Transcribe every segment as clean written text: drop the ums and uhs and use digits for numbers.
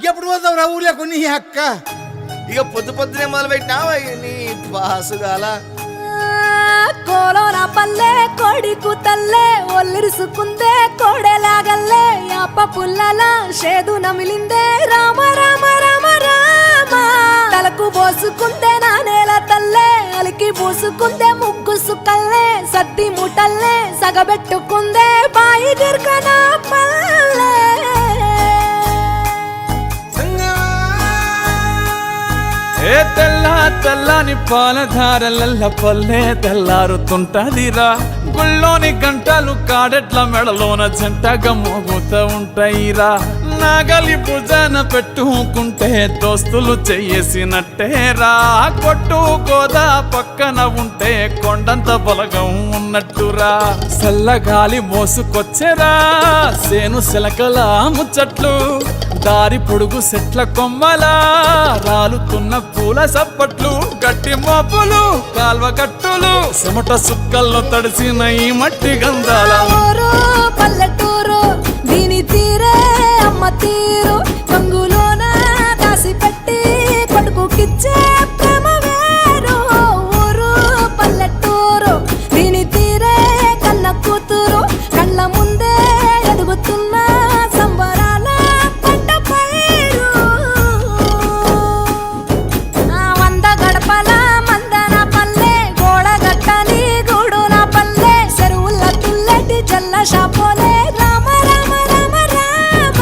ఎప్పుడు పోతావు రా ఊర్లోకి నీ అక్క? ఇక పొద్దు పొద్దునే మొదలు పెట్టినావా నీ బాసుగాల? కోలోన పల్లె కొడికు తల్లే ఒల్లిరుసుకుందే కోడెలాగల్లే అప్ప పుల్లల షేదు నమిలిందే రామ రామ రామ రామ తలకు పోసుకుందే నా నేల తల్లే అలికి పూసుకుందే ముగ్గు సుక్కల్లే సద్ది ముటల్లే సగబెట్టుకుందే బాయి దిర్కన పల్లె ఏ తెల్ల తెల్లని పాలధారలల్ల పల్లె తెల్లారుతుంటదిరా గుళ్ళోని గంటలు కాడెట్ల మెడలోన జంటగా మోగుతూ ఉంటాయిరా నాగలి భుజాన పెట్టుకుంటే దోస్తులు చెయ్యేసినట్టేరా కొట్టు గోదా పక్కన ఉంటే కొండంత బలగం ఉన్నట్టురా చల్లగాలి మోసుకొచ్చెరా సేను శిలకల ముచ్చట్లు దారి పొడుగు సెట్ల కొమ్మలా రాలుతున్న పూల సప్పట్లు గట్టి మోపులు కాల్వ కట్టులు చెమట సుక్కల్లో తడిసిన ఈ మట్టి గంధాల ఊరు పల్లెటూరు దీని తీరే అమ్మ తీరు కంగులోన దాసి పెట్టి కొడుకుకిచ్చే ప్రేమ వేరు ఊరు పల్లెటూరు దీని తీరే కన్న కూతురు కళ్ళ ముందే ఎదుగుతున్న సంబరాల పంట పైరు వంద గడపల మందన పల్లె గోడ గట్టని గూడు నా పల్లె చెరువుల తుల్లటి జల్ల షాపోలే రామ రామ రామ రామ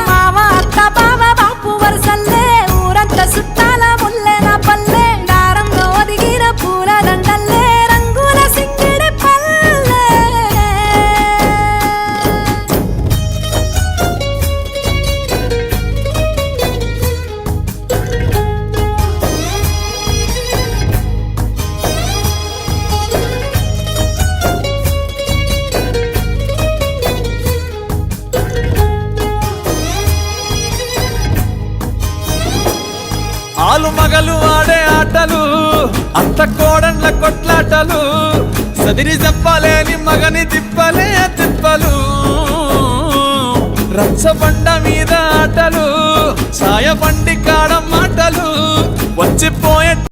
మామ అత్త బావ బాపు వరసల్లే ఊరంత సుట్టాల ముల్లె నా పల్లె దారంలో ఒదిగిన పూల దండల్లే రంగుల సింగిడి పల్లె ఆలు మగలు ఆడే ఆటలు అత్త కోడన్ల కొట్లాటలు సదిరి చెప్పలేని మగని తిప్పలే తిప్పలు రచ్చబండ మీద ఆటలు ఛాయ బండి కాడ మాటలు వచ్చిపోయి